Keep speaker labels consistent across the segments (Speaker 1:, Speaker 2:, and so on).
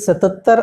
Speaker 1: 77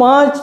Speaker 1: 5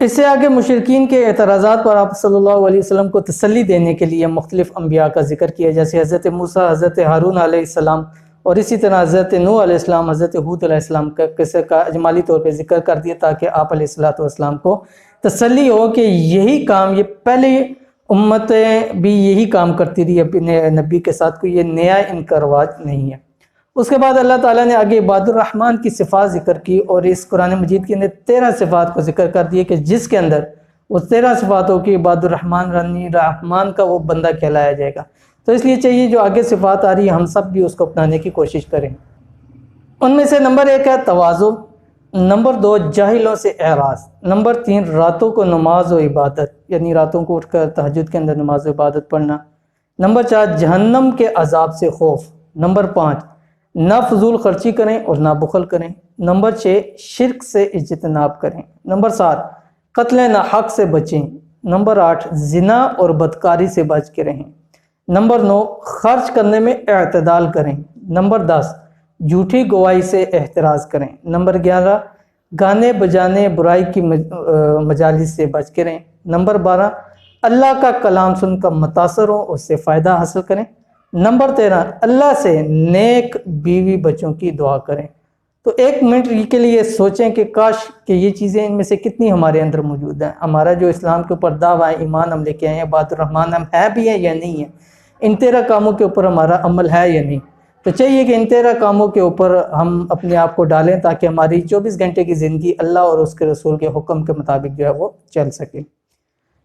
Speaker 1: اس سے آگے مشرکین کے اعتراضات پر آپ صلی اللہ علیہ وسلم کو تسلی دینے کے لیے مختلف انبیاء کا ذکر کیا، جیسے حضرت موسیٰ، حضرت ہارون علیہ السلام، اور اسی طرح حضرت نوح علیہ السلام، حضرت ہود علیہ السلام کا قصے کا اجمالی طور پہ ذکر کر دیا، تاکہ آپ علیہ السلام کو تسلی ہو کہ یہی کام، یہ پہلے امتیں بھی یہی کام کرتی رہی اپنے نبی کے ساتھ، کوئی یہ نیا ان کا رواج نہیں ہے۔ اس کے بعد اللہ تعالیٰ نے آگے عباد الرحمن کی صفات ذکر کی، اور اس قرآن مجید کے اندر 13 صفات کو ذکر کر دیے کہ جس کے اندر وہ 13 صفات ہو کہ عباد الرحمن رحمان کا وہ بندہ کہلایا جائے گا۔ تو اس لیے چاہیے جو آگے صفات آ رہی ہے ہم سب بھی اس کو اپنانے کی کوشش کریں۔ ان میں سے نمبر 1 ہے تواضع، نمبر 2 جاہلوں سے اعراض، نمبر 3 راتوں کو نماز و عبادت، یعنی راتوں کو اٹھ کر تہجد کے اندر نماز و عبادت پڑھنا، نمبر 4 جہنم کے عذاب سے خوف، نمبر 5 نہ فضول خرچی کریں اور نہ بخل کریں، نمبر 6 شرک سے اجتناب کریں، نمبر 7 قتل نہ حق سے بچیں، نمبر 8 زنا اور بدکاری سے بچ کے رہیں، نمبر 9 خرچ کرنے میں اعتدال کریں، نمبر 10 جھوٹی گواہی سے احتراز کریں، نمبر 11 گانے بجانے برائی کی مجالس سے بچ کے رہیں، نمبر 12 اللہ کا کلام سن کر متاثر ہوں، اس سے فائدہ حاصل کریں، نمبر 13 اللہ سے نیک بیوی بچوں کی دعا کریں۔ تو 1 منٹ کے لیے سوچیں کہ کاش کہ یہ چیزیں ان میں سے کتنی ہمارے اندر موجود ہیں۔ ہمارا جو اسلام کے اوپر دعویٰ ہے، ایمان ہم لے کے آئے ہیں، عباد الرحمن ہم ہے بھی ہیں یا نہیں ہے، ان 13 کاموں کے اوپر ہمارا عمل ہے یا نہیں۔ تو چاہیے کہ ان 13 کاموں کے اوپر ہم اپنے آپ کو ڈالیں، تاکہ ہماری 24 گھنٹے کی زندگی اللہ اور اس کے رسول کے حکم کے مطابق جو ہے وہ چل سکے۔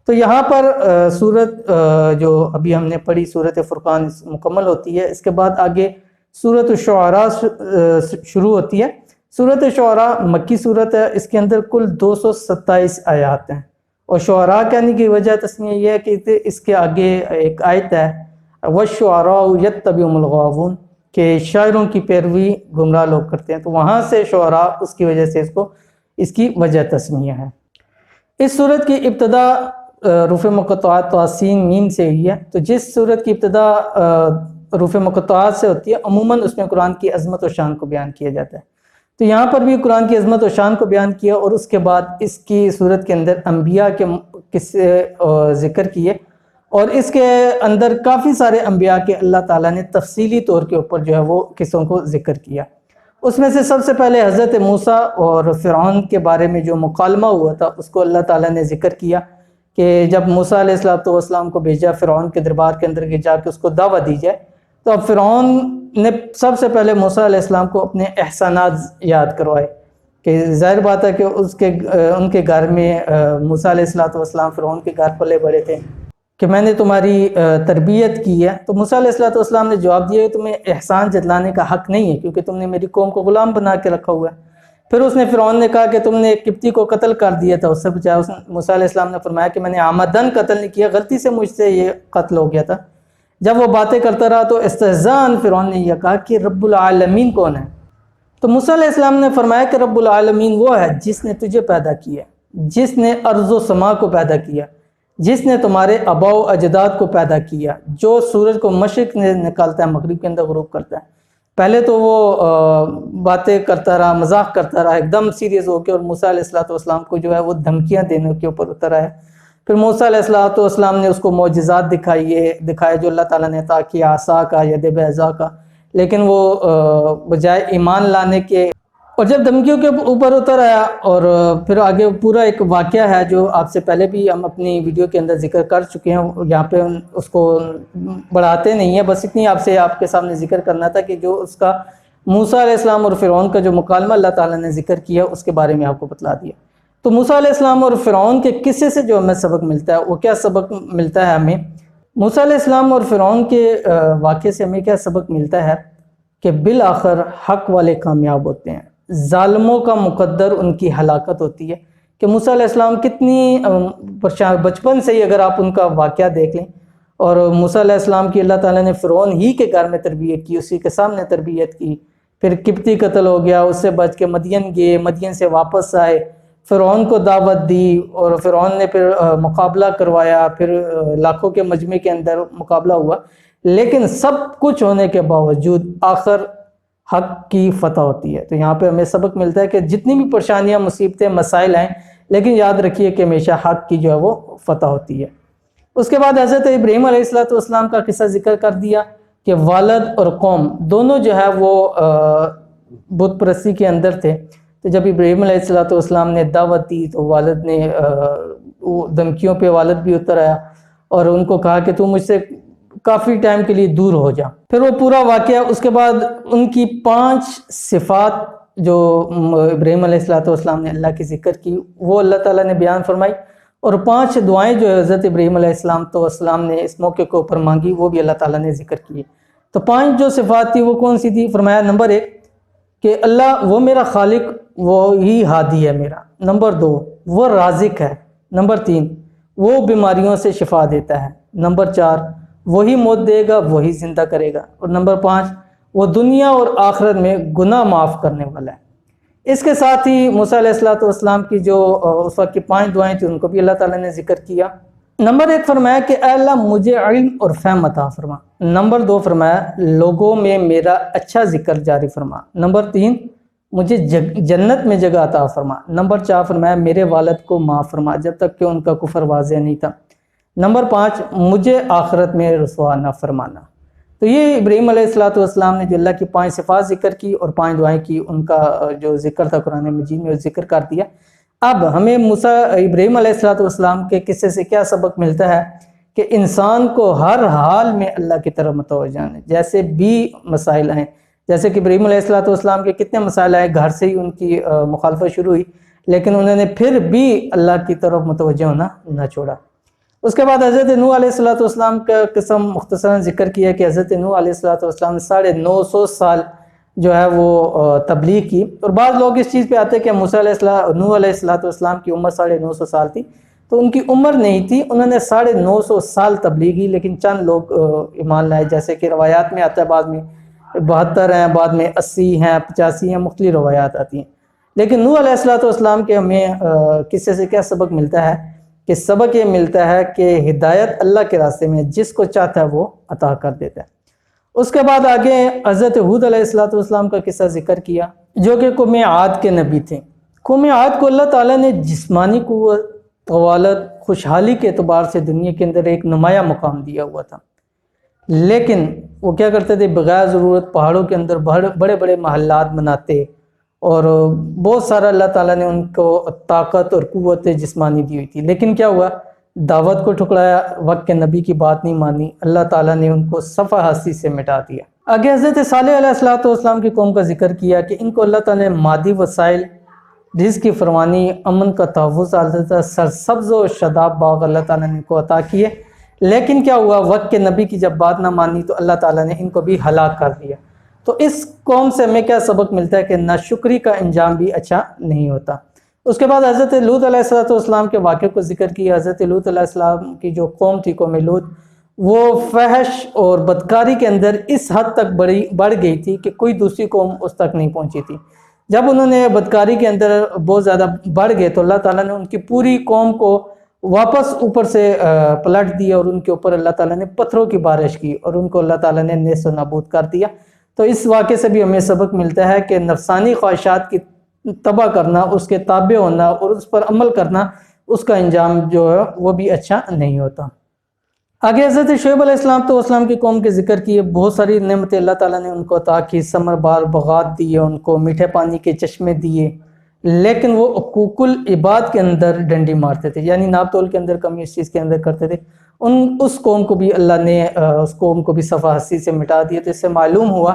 Speaker 1: تو یہاں پر سورت جو ابھی ہم نے پڑھی، سورت فرقان مکمل ہوتی ہے۔ اس کے بعد آگے سورت الشعراء شروع ہوتی ہے۔ سورت الشعراء مکی سورت ہے، اس کے اندر کل 227 آیات ہیں، اور شعراء کہنے کی وجہ تسمیہ یہ ہے کہ اس کے آگے ایک آیت ہے وَالشُّعَرَاءُ يَتَّبِعُهُمُ الْغَاوُونَ، کہ شاعروں کی پیروی گمراہ لوگ کرتے ہیں، تو وہاں سے شعراء اس کی وجہ سے اس کی وجہ تسمیہ ہے۔ اس سورت کی ابتدا حروف مقطعات طاسین میم سے ہوئی ہے۔ تو جس سورت کی ابتدا حروف مقطعات سے ہوتی ہے، عموماً اس میں قرآن کی عظمت و شان کو بیان کیا جاتا ہے۔ تو یہاں پر بھی قرآن کی عظمت و شان کو بیان کیا، اور اس کے بعد اس کی سورت کے اندر انبیاء کے قصے ذکر کیے، اور اس کے اندر کافی سارے انبیاء کے اللہ تعالیٰ نے تفصیلی طور کے اوپر جو ہے وہ قصوں کو ذکر کیا۔ اس میں سے سب سے پہلے حضرت موسیٰ اور فرعون کے بارے میں جو مکالمہ ہوا تھا، اس کو اللہ تعالیٰ نے ذکر کیا کہ جب موسیٰ علیہ السلام کو بھیجا فرعون کے دربار کے اندر کہ جا کے اس کو دعوت دی جائے، تو اب فرعون نے سب سے پہلے موسیٰ علیہ السلام کو اپنے احسانات یاد کروائے، کہ ظاہر بات ہے کہ ان کے گھر میں موسیٰ علیہ السلام فرعون کے گھر پلے بڑے تھے، کہ میں نے تمہاری تربیت کی ہے۔ تو موسیٰ علیہ السلام نے جواب دیا کہ تمہیں احسان جتلانے کا حق نہیں ہے، کیونکہ تم نے میری قوم کو غلام بنا کے رکھا ہوا ہے۔ پھر اس نے فرعون نے کہا کہ تم نے ایک قبطی کو قتل کر دیا تھا، اس سے بچایا۔ موسیٰ علیہ السلام نے فرمایا کہ میں نے عمدن قتل نہیں کیا، غلطی سے مجھ سے یہ قتل ہو گیا تھا۔ جب وہ باتیں کرتا رہا تو استہزاءً فرعون نے یہ کہا کہ رب العالمین کون ہے؟ تو موسیٰ علیہ السلام نے فرمایا کہ رب العالمین وہ ہے جس نے تجھے پیدا کیا، جس نے ارض و سما کو پیدا کیا، جس نے تمہارے آباء و اجداد کو پیدا کیا، جو سورج کو مشرق میں نکالتا ہے مغرب کے اندر غروب کرتا ہے۔ پہلے تو وہ باتیں کرتا رہا، مذاق کرتا رہا، ایک دم سیریس ہو کے، اور موسیٰ علیہ السلام کو جو ہے وہ دھمکیاں دینے کے اوپر اتر آیا۔ پھر موسیٰ علیہ السلام نے اس کو معجزات دکھائے جو اللہ تعالیٰ نے عطا کیا، عصا کا، ید بیضا کا، لیکن وہ بجائے ایمان لانے کے، اور جب دھمکیوں کے اوپر اتر آیا، اور پھر آگے پورا ایک واقعہ ہے جو آپ سے پہلے بھی ہم اپنی ویڈیو کے اندر ذکر کر چکے ہیں، یہاں پہ اس کو بڑھاتے نہیں ہیں، بس اتنی آپ کے سامنے ذکر کرنا تھا کہ جو اس کا موسیٰ علیہ السلام اور فرعون کا جو مکالمہ اللہ تعالیٰ نے ذکر کیا، اس کے بارے میں آپ کو بتلا دیا۔ تو موسیٰ علیہ السلام اور فرعون کے قصے سے جو ہمیں سبق ملتا ہے، وہ کیا سبق ملتا ہے ہمیں؟ موسیٰ علیہ السلام اور فرعون کے واقعے سے ہمیں کیا سبق ملتا ہے کہ بالآخر حق والے کامیاب ہوتے ہیں، ظالموں کا مقدر ان کی ہلاکت ہوتی ہے۔ کہ موسیٰ علیہ السلام کتنی بچپن سے ہی اگر آپ ان کا واقعہ دیکھ لیں، اور موسیٰ علیہ السلام کی اللہ تعالیٰ نے فرعون ہی کے گھر میں تربیت کی، اسی کے سامنے تربیت کی، پھر قبطی قتل ہو گیا، اس سے بچ کے مدین گئے، مدین سے واپس آئے، فرعون کو دعوت دی، اور فرعون نے پھر مقابلہ کروایا، پھر لاکھوں کے مجمع کے اندر مقابلہ ہوا، لیکن سب کچھ ہونے کے باوجود آخر حق کی فتح ہوتی ہے۔ تو یہاں پہ ہمیں سبق ملتا ہے کہ جتنی بھی پریشانیاں، مصیبتیں، مسائل ہیں، لیکن یاد رکھیے کہ ہمیشہ حق کی جو ہے وہ فتح ہوتی ہے۔ اس کے بعد حضرت ابراہیم علیہ السلام کا قصہ ذکر کر دیا کہ والد اور قوم دونوں جو ہے وہ بت پرستی کے اندر تھے۔ تو جب ابراہیم علیہ السلام نے دعوت دی تو والد نے دھمکیوں پہ والد بھی اتر آیا اور ان کو کہا کہ تو مجھ سے کافی ٹائم کے لیے دور ہو جا۔ پھر وہ پورا واقعہ، اس کے بعد ان کی 5 صفات جو ابراہیم علیہ السلام نے اللہ کی ذکر کی وہ اللہ تعالیٰ نے بیان فرمائی، اور 5 دعائیں جو حضرت ابراہیم علیہ السلام نے اس موقع کے اوپر مانگی وہ بھی اللہ تعالیٰ نے ذکر کی۔ تو 5 جو صفات تھی وہ کون سی تھی؟ فرمایا نمبر 1 کہ اللہ وہ میرا خالق، وہی ہادی ہے میرا۔ نمبر 2 وہ رازق ہے۔ نمبر 3 وہ بیماریوں سے شفا دیتا ہے۔ نمبر 4 وہی موت دے گا، وہی زندہ کرے گا۔ اور نمبر 5 وہ دنیا اور آخرت میں گناہ معاف کرنے والا ہے۔ اس کے ساتھ ہی موسیٰ علیہ السلام کی جو اس وقت کی 5 دعائیں تھیں ان کو بھی اللہ تعالیٰ نے ذکر کیا۔ نمبر 1 فرمایا کہ اے اللہ مجھے علم اور فہم عطا فرما۔ نمبر 2 فرمایا لوگوں میں میرا اچھا ذکر جاری فرما۔ نمبر 3 مجھے جنت میں جگہ عطا فرما۔ نمبر 4 فرمایا میرے والد کو معاف فرما جب تک کہ ان کا کفر واضح نہیں تھا۔ نمبر 5 مجھے آخرت میں رسوا نہ فرمانا۔ تو یہ ابراہیم علیہ السلام نے جو اللہ کی 5 صفات ذکر کی اور 5 دعائیں کی، ان کا جو ذکر تھا قرآن مجید میں ذکر کر دیا۔ اب ہمیں ابراہیم علیہ السلام کے قصے سے کیا سبق ملتا ہے کہ انسان کو ہر حال میں اللہ کی طرف متوجہ ہے، جیسے بھی مسائل آئیں، جیسے کہ ابراہیم علیہ السلام کے کتنے مسائل آئے، گھر سے ہی ان کی مخالفت شروع ہوئی، لیکن انہوں نے پھر بھی اللہ کی طرف متوجہ ہونا نہ چھوڑا۔ اس کے بعد حضرت نوح علیہ السلام کا قسم مختصراً ذکر کیا کہ حضرت نوح علیہ السلام نے 950 سال جو ہے وہ تبلیغ کی، اور بعض لوگ اس چیز پہ آتے ہیں کہ نوح علیہ السلام کی عمر 950 سال تھی، تو ان کی عمر نہیں تھی، انہوں نے 950 سال تبلیغ کی، لیکن چند لوگ ایمان لائے، جیسے کہ روایات میں آتا ہے، بعد میں 72 ہیں، بعد میں 80 ہیں، 85 ہیں، مختلف روایات آتی ہیں۔ لیکن نوح علیہ السلام کے ہمیں قصے سے کیا سبق ملتا ہے کہ سبق یہ ملتا ہے کہ ہدایت اللہ کے راستے میں جس کو چاہتا ہے وہ عطا کر دیتا ہے۔ اس کے بعد آگے حضرت ہود علیہ السلام کا قصہ ذکر کیا جو کہ قوم عاد کے نبی تھے۔ قوم عاد کو اللہ تعالیٰ نے جسمانی قوت، طوالت، خوشحالی کے اعتبار سے دنیا کے اندر ایک نمایاں مقام دیا ہوا تھا، لیکن وہ کیا کرتے تھے؟ بغیر ضرورت پہاڑوں کے اندر بڑے بڑے محلات بناتے، اور بہت سارا اللہ تعالیٰ نے ان کو طاقت اور قوت جسمانی دی ہوئی تھی، لیکن کیا ہوا؟ دعوت کو ٹھکرایا، وقت کے نبی کی بات نہیں مانی، اللہ تعالیٰ نے ان کو صفحہ ہستی سے مٹا دیا۔ آگے حضرت صالح علیہ السلام کی قوم کا ذکر کیا کہ ان کو اللہ تعالیٰ نے مادی وسائل، رزق کی فراوانی، امن کا تحفظ، سرسبز و شاداب باغ اللہ تعالیٰ نے ان کو عطا کیے، لیکن کیا ہوا؟ وقت کے نبی کی جب بات نہ مانی تو اللہ تعالیٰ نے ان کو بھی ہلاک کر دیا۔ تو اس قوم سے ہمیں کیا سبق ملتا ہے کہ ناشکری کا انجام بھی اچھا نہیں ہوتا۔ اس کے بعد حضرت لوط علیہ السلام کے واقعے کو ذکر کیا۔ حضرت لوط علیہ السلام کی جو قوم تھی، قوم لوط، وہ فحش اور بدکاری کے اندر اس حد تک بڑھ گئی تھی کہ کوئی دوسری قوم اس تک نہیں پہنچی تھی۔ جب انہوں نے بدکاری کے اندر بہت زیادہ بڑھ گئے تو اللہ تعالیٰ نے ان کی پوری قوم کو واپس اوپر سے پلٹ دیا، اور ان کے اوپر اللہ تعالیٰ نے پتھروں کی بارش کی، اور ان کو اللہ تعالیٰ نے نیست و نابود کر دیا۔ تو اس واقعے سے بھی ہمیں سبق ملتا ہے کہ نفسانی خواہشات کی تباہ کرنا، اس کے تابع ہونا اور اس پر عمل کرنا، اس کا انجام جو ہے وہ بھی اچھا نہیں ہوتا۔ آگے حضرت شعیب علیہ السلام کی قوم کے ذکر کیے، بہت ساری نعمتیں اللہ تعالیٰ نے ان کو عطا کی، ثمر بار باغات دیے، ان کو میٹھے پانی کے چشمے دیے، لیکن وہ حقوق العباد کے اندر ڈنڈی مارتے تھے، یعنی ناپ تول کے اندر کمی اس چیز کے اندر کرتے تھے۔ اس قوم کو بھی اللہ نے اس قوم کو بھی صفحہ ہستی سے مٹا دیا۔ تو اس سے معلوم ہوا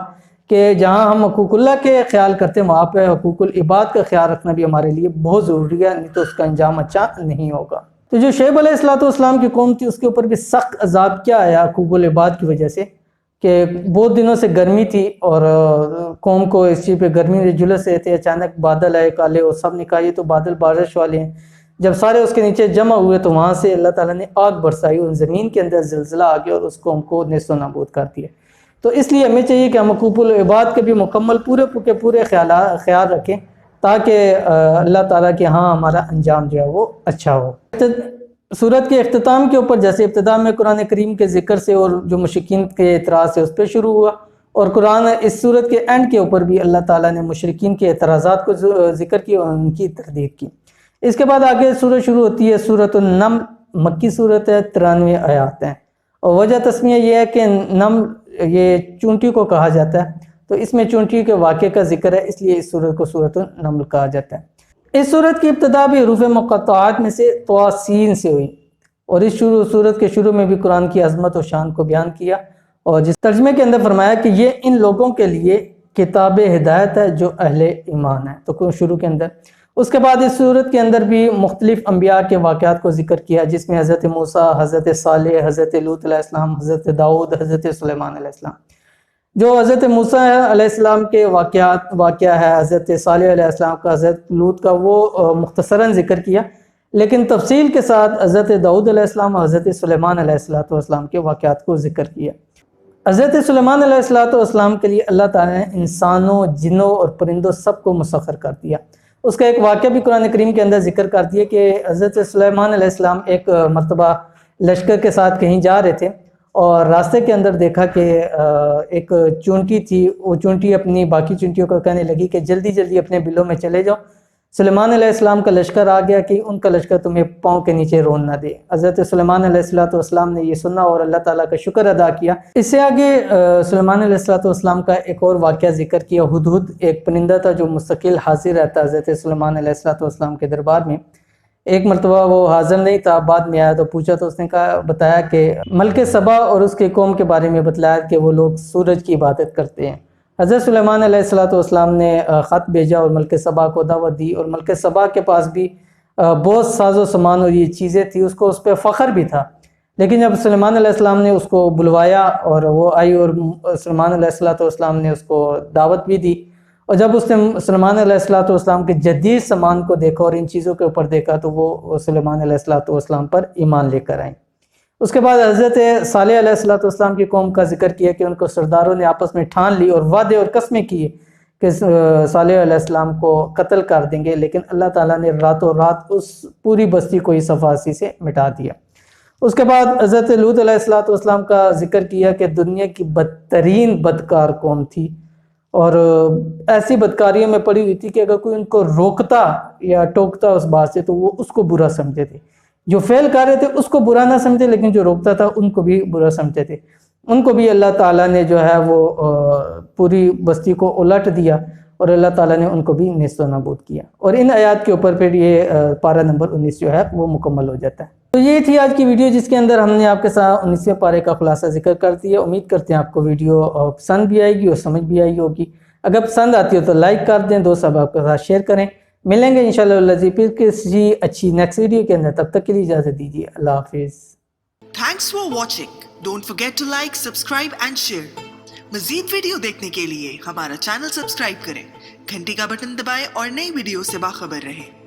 Speaker 1: کہ جہاں ہم حقوق اللہ کے خیال کرتے ہیں وہاں پہ حقوق العباد کا خیال رکھنا بھی ہمارے لیے بہت ضروری ہے، نہیں تو اس کا انجام اچھا نہیں ہوگا۔ تو جو شعیب علیہ السلام کی قوم تھی اس کے اوپر بھی سخت عذاب کیا آیا حقوق العباد کی وجہ سے، کہ بہت دنوں سے گرمی تھی اور قوم کو اس چیز پہ گرمی نے جھلس رہے تھے، اچانک بادل آئے کالے، اور سب نے کہا یہ تو بادل بارش والے ہیں۔ جب سارے اس کے نیچے جمع ہوئے تو وہاں سے اللہ تعالیٰ نے آگ برسائی، اور زمین کے اندر زلزلہ آ گیا اور اس قوم کو نیست و نابود کر دیا۔ تو اس لیے ہمیں چاہیے کہ ہم حقوق العباد کے بھی مکمل پورے خیال رکھیں، تاکہ اللہ تعالیٰ کے ہاں ہمارا انجام جو ہے وہ اچھا ہو۔ سورت کے اختتام کے اوپر جیسے ابتدا میں قرآن کریم کے ذکر سے اور جو مشرکین کے اعتراض سے اس پہ شروع ہوا، اور قرآن اس سورت کے اینڈ کے اوپر بھی اللہ تعالیٰ نے مشرکین کے اعتراضات کو ذکر کیا اور ان کی تردید کی۔ اس کے بعد آگے سورت شروع ہوتی ہے سورۃ النمل، مکی صورت ہے، 93 آیات ہیں، اور وجہ تسمیہ یہ ہے کہ نمل یہ چونٹی کو کہا جاتا ہے، تو اس میں چونٹی کے واقعے کا ذکر ہے، اس لیے اس سورت کو سورۃ النمل کہا جاتا ہے۔ اس سورت کی ابتدا بھی حروف مقطعات میں سے طاسین سے ہوئی، اور اس سورت کے شروع میں بھی قرآن کی عظمت و شان کو بیان کیا، اور جس ترجمے کے اندر فرمایا کہ یہ ان لوگوں کے لیے کتاب ہدایت ہے جو اہل ایمان ہے، تو شروع کے اندر۔ اس کے بعد اس سورت کے اندر بھی مختلف انبیاء کے واقعات کو ذکر کیا، جس میں حضرت موسیٰ، حضرت صالح، حضرت لوط علیہ السلام، حضرت داؤد، حضرت سلیمان علیہ السلام۔ جو حضرت موسیٰ علیہ السلام کے واقعہ ہے، حضرت صالح علیہ السلام کا، حضرت لوط کا، وہ مختصراً ذکر کیا، لیکن تفصیل کے ساتھ حضرت داؤد علیہ السلام اور حضرت سلیمان علیہ السلام کے واقعات کو ذکر کیا۔ حضرت سلیمان علیہ السلام کے لیے اللہ تعالیٰ نے انسانوں، جنوں اور پرندوں سب کو مسخر کر دیا۔ اس کا ایک واقعہ بھی قرآن کریم کے اندر ذکر کر دیا کہ حضرت سلیمان علیہ السلام ایک مرتبہ لشکر کے ساتھ کہیں جا رہے تھے، اور راستے کے اندر دیکھا کہ ایک چونٹی تھی، وہ چونٹی اپنی باقی چونٹیوں کو کہنے لگی کہ جلدی جلدی اپنے بلوں میں چلے جاؤ، سلیمان علیہ السلام کا لشکر آ گیا کہ ان کا لشکر تمہیں پاؤں کے نیچے رون نہ دے۔ حضرت سلیمان علیہ السلام نے یہ سنا اور اللہ تعالیٰ کا شکر ادا کیا۔ اس سے آگے سلیمان علیہ السلام کا ایک اور واقعہ ذکر کیا، ہدہد ایک پرندہ تھا جو مستقل حاضر رہتا حضرت سلیمان علیہ السلام کے دربار میں۔ ایک مرتبہ وہ حاضر نہیں تھا، بعد میں آیا تو پوچھا تو اس نے بتایا کہ ملک سبا اور اس کے قوم کے بارے میں بتلایا کہ وہ لوگ سورج کی عبادت کرتے ہیں۔ حضرت سلیمان علیہ السلام نے خط بھیجا اور ملک سبا کو دعوت دی، اور ملک سبا کے پاس بھی بہت ساز و سامان اور یہ چیزیں تھی، اس کو اس پہ فخر بھی تھا، لیکن جب سلیمان علیہ السلام نے اس کو بلوایا اور وہ آئی، اور سلیمان علیہ السلام نے اس کو دعوت بھی دی، اور جب اس نے سلیمان علیہ السلام کے جدید سامان کو دیکھا اور ان چیزوں کے اوپر دیکھا تو وہ سلیمان علیہ السلام پر ایمان لے کر آئیں۔ اس کے بعد حضرت صالح علیہ السلام کی قوم کا ذکر کیا کہ ان کو سرداروں نے آپس میں ٹھان لی اور وعدے اور قسمیں کیے کہ صالح علیہ السلام کو قتل کر دیں گے، لیکن اللہ تعالیٰ نے راتوں رات اس پوری بستی کو اس صفاسی سے مٹا دیا۔ اس کے بعد حضرت لوط علیہ السلام کا ذکر کیا کہ دنیا کی بدترین بدکار قوم تھی، اور ایسی بدکاریوں میں پڑی ہوئی تھی کہ اگر کوئی ان کو روکتا یا ٹوکتا اس بات سے تو وہ اس کو برا سمجھتے تھے، جو فعل کر رہے تھے اس کو برا نہ سمجھتے، لیکن جو روکتا تھا ان کو بھی برا سمجھتے تھے۔ ان کو بھی اللہ تعالیٰ نے جو ہے وہ پوری بستی کو الٹ دیا، اور اللہ تعالیٰ نے ان کو بھی نیست و نابود کیا، اور ان آیات کے اوپر پھر یہ پارہ نمبر 19 جو ہے وہ مکمل ہو جاتا ہے۔ تو یہ تھی آج کی ویڈیو، جس کے اندر ہم نے آپ کے ساتھ 19ویں پارے کا خلاصہ ذکر کر دیا۔ امید کرتے ہیں آپ کو ویڈیو پسند بھی آئے گی اور سمجھ بھی آئی ہوگی۔ اگر پسند آتی ہو تو لائک کر دیں، دوست احباب کے ساتھ شیئر کریں۔ ملیں گے انشاءاللہ پھر کسی اچھی نیکسٹ ویڈیو کے اندر، تب تک کے لیے اجازت دیجیے، اللہ حافظ۔
Speaker 2: Thanks for watching. Don't forget to like, subscribe and share. مزید ویڈیو دیکھنے کے لیے ہمارا چینل سبسکرائب کریں، گھنٹی کا بٹن دبائیں اور نئی ویڈیو سے باخبر رہیں۔